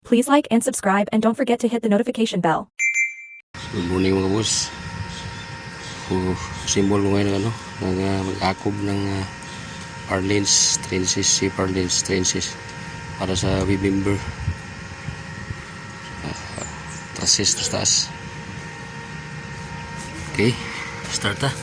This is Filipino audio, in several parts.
Please like and subscribe and don't forget to hit the notification bell. Good morning mga boss. Symbol ko ngayon ng mag-akob ng Parlins Trenches, si Parlins Trenches para sa Webember trusses to taas. Okay, start na.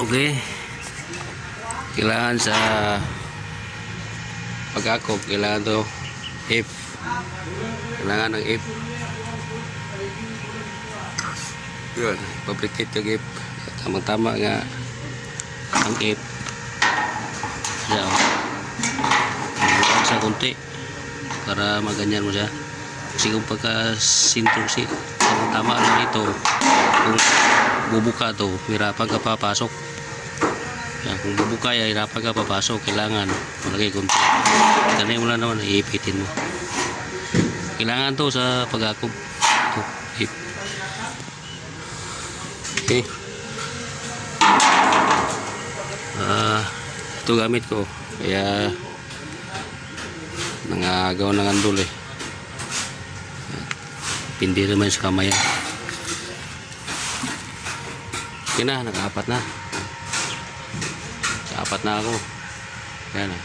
Okay, kailangan sa pag-akob kailangan to F, kailangan ng F yun, fabricate yung F tamang-tama nga ang F siya sa kunti para maganyan mo siya kasi kung pagka-sintong si tamang-tama lang ito kung bubuka to hirapan ka papasok. Yan, kung bubuka ya hirapan ka papasok, kailangan malagay kunti. Ganyan mo lang naman, iipitin mo. Kailangan to sa pag-akob. Okay. Ito gamit ko. Kaya nangagaw ng andol eh. Pindi naman sa kamay. Okay na, naka-apat na. Naka-apat na ako. Kaya na.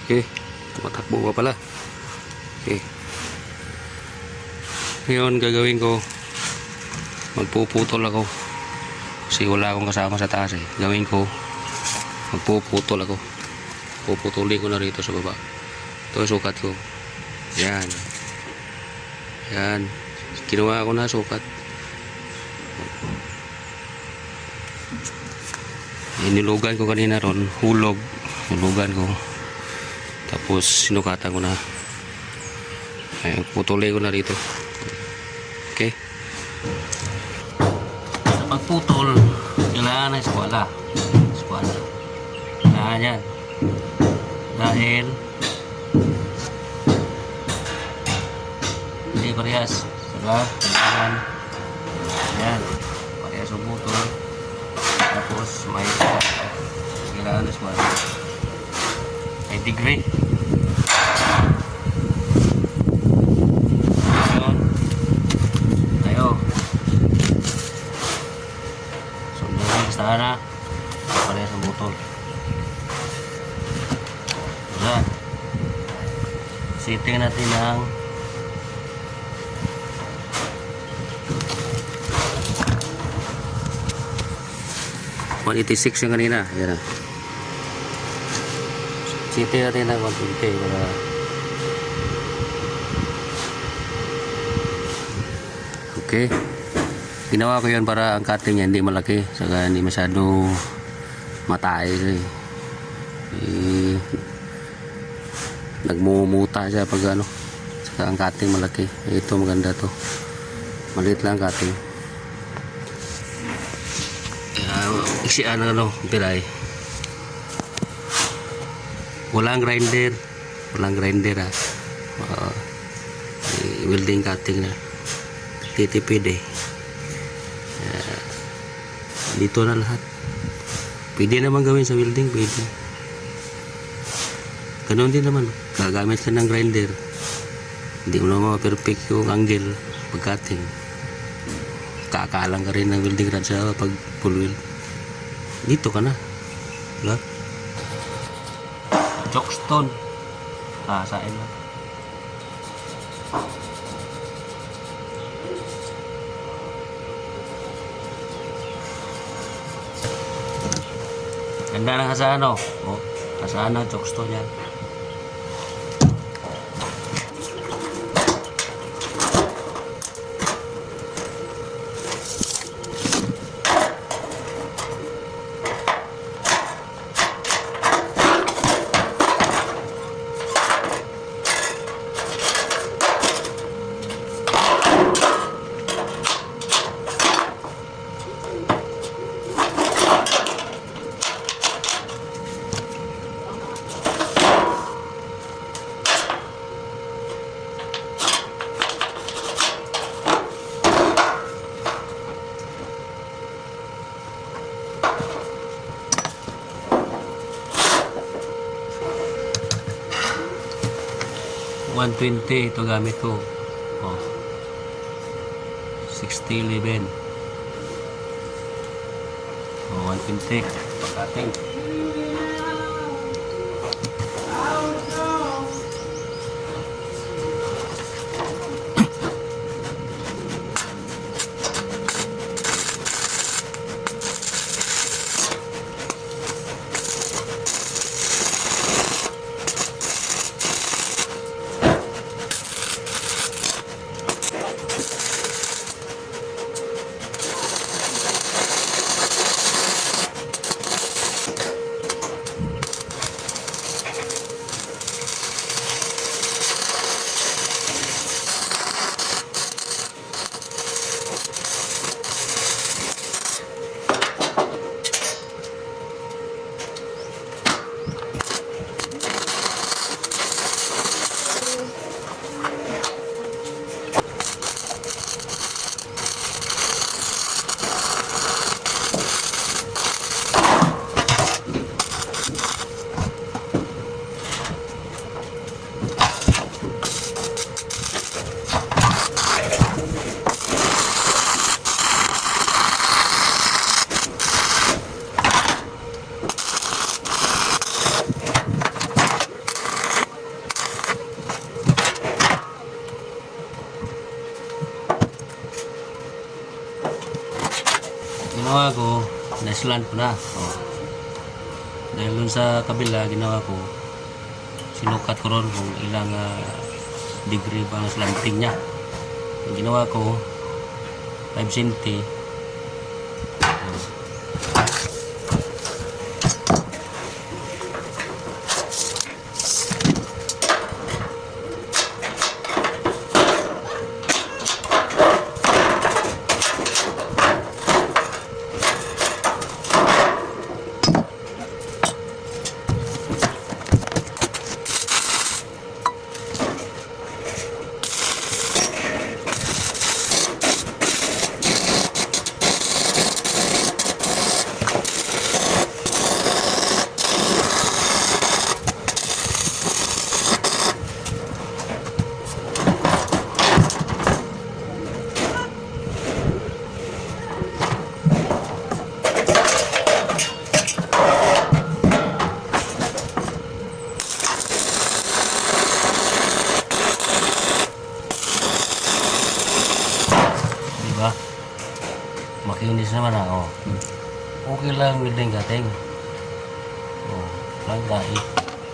Okay, tumatakbo pa pala. Okay. Ngayon gagawin ko, magpuputol ako. Kasi wala akong kasama sa taas eh. Gawin ko, magpuputol ako. Puputulin ko na rito sa baba. Ito yung sukat ko. Yan. Yan. Kinuha ko na sukat. Nilugan ko kanina ron. Hulog. Nilugan ko. Tapos sinukatan ko na. Ayan, putulin ko na rito. Okay. Pagputol, kailangan ng eskwala. Kailangan yan. Dahil hindi parehas. Diba? Kailangan yan. Parehas ang putol. Tapos may kailangan ng eskwala. May degree. Sana parehas ang butol. Yan. Setting natin ng 186 yung kanina. Ayan na. Setting natin ng 120 para okay. Ginawa ko yun para ang cutting niya hindi malaki, saka hindi masyado matay. Nagmumuta siya pag ano, saka ang cutting malaki. Ito maganda to, maliit lang cutting. Iksi ano piray, walang grinder ha. Welding cutting na titipid eh. Dito na lahat. Pwede naman gawin sa welding, pwede. Ganun din naman, gagamit ka ng grinder, hindi mo naman perfect yung angle pag cutting. Kakaalang ka rin ng welding rod sa pag full weld. Dito ka na, wala. Chokstone sain lang. Ganda na kasaan o. Kasaan ang chokstone yan. $120 ito gamit ko. 6011. 120 pagkating. Ginawa ko, na-slant ko na. Dahil dun sa kabila, ginawa ko, sinukat ko ron kung ilang degree ba ang slanting niya. Yung ginawa ko, 5 cm. naman ako. Okay lang welding kating. Oh, lang tayo.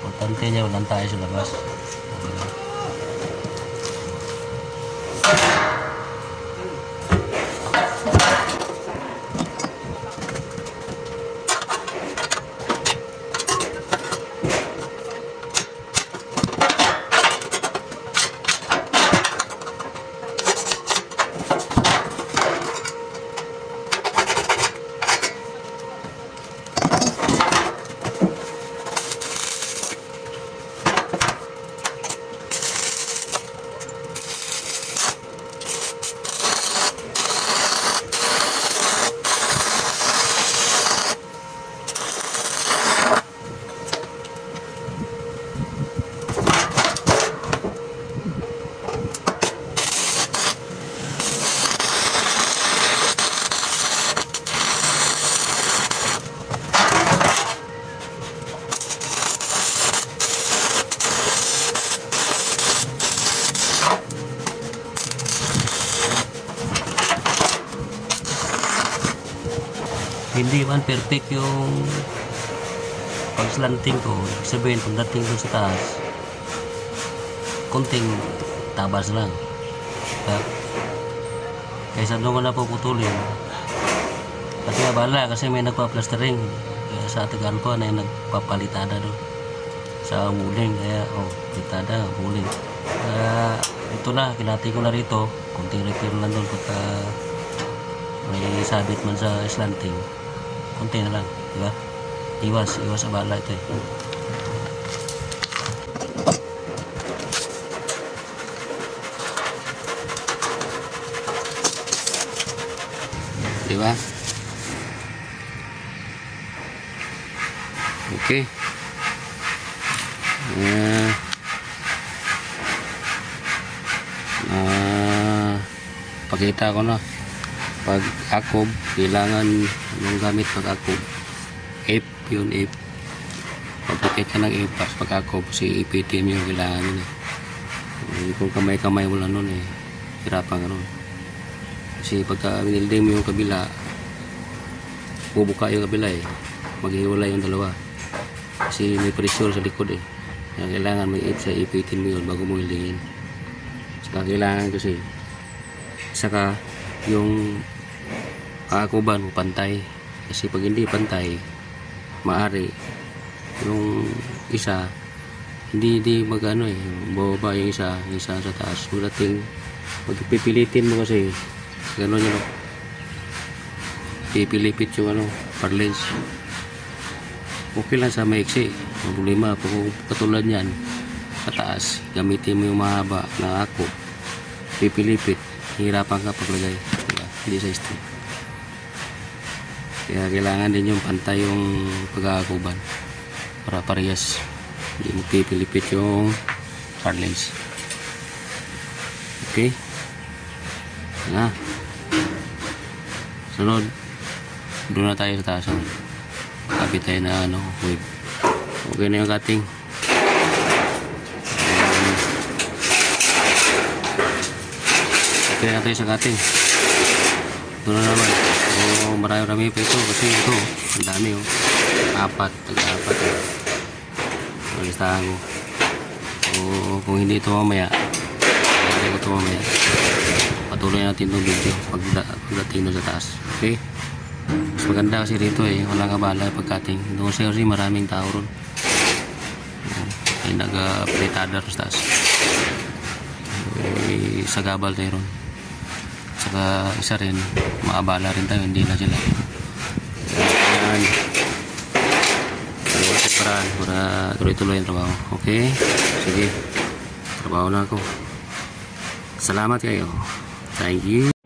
Importante niya walang tayo sa labas. Okay lang. Hindi man perfect yung pagslanting ko. Ibig sabihin, pagdating ko sa taas, konting tabas lang. Kaysa doon ko na puputulin. Kasi abala, kasi may nagpa-plastering. Kaya sa Tagal ko na yung nagpapalitada doon sa muling. Kaya, palitada, muling. Kaya, ito na, kinati ko na rito. Konting repair lang doon pagka may sabit man sa slanting. Konti na lang, di ba? Iwas abala ito eh. Di ba? Okay. Pakita ko na. Pag akob, kailangan yung gamit pag akob. Ape, yun ape. Pagpakit ka ng ape, pag akob, si APTM yung kailangan yun eh. Kung kamay-kamay wala nun eh, hirapan ka nun. Kasi pagka winilding mo yung kabila, bubuka yung kabila eh. Maghiwalay yung dalawa. Kasi may pressure sa likod eh. Kaya kailangan may ape sa APTM mo yun bago mo wildingin. Saka kailangan kasi, saka yung kaakuban mo pantay, kasi pag hindi pantay maari yung isa hindi magano eh, bababa yung isa sa taas. Pagdating pipilitin mo kasi gano'n yun, pipilipit yung parlens. Okay lang sa maiksi, ang problema kung katulad yan pataas, gamitin mo yung mahaba na ako, pipilipit, hirapan ka paglagay, hindi sa straight. Kaya kailangan din yung pantay yung pag-aakuban para parehas, hindi mo pipilipit yung parlens. Okay na, sunod doon na tayo sa taas. Kapit tayo na wave. Okay na yung cutting. Okay na tayo sa cutting. Ito na naman. Marami pa ito kasi ito ang dami apat listahan ko. Kung hindi ito mamaya, patuloy natin itong video pagdating na sa taas. Okay, mas maganda kasi rito walang abala pag-cutting doon kasi maraming tao ron, ay nag-plitada ron sa taas, sagabal tayo ron. Saka isa rin, maabala rin tayo, hindi na sila. Ayan. Para tuloy-tuloy ang trabaho. Okay? Sige. Trabaho na ako. Salamat kayo. Thank you.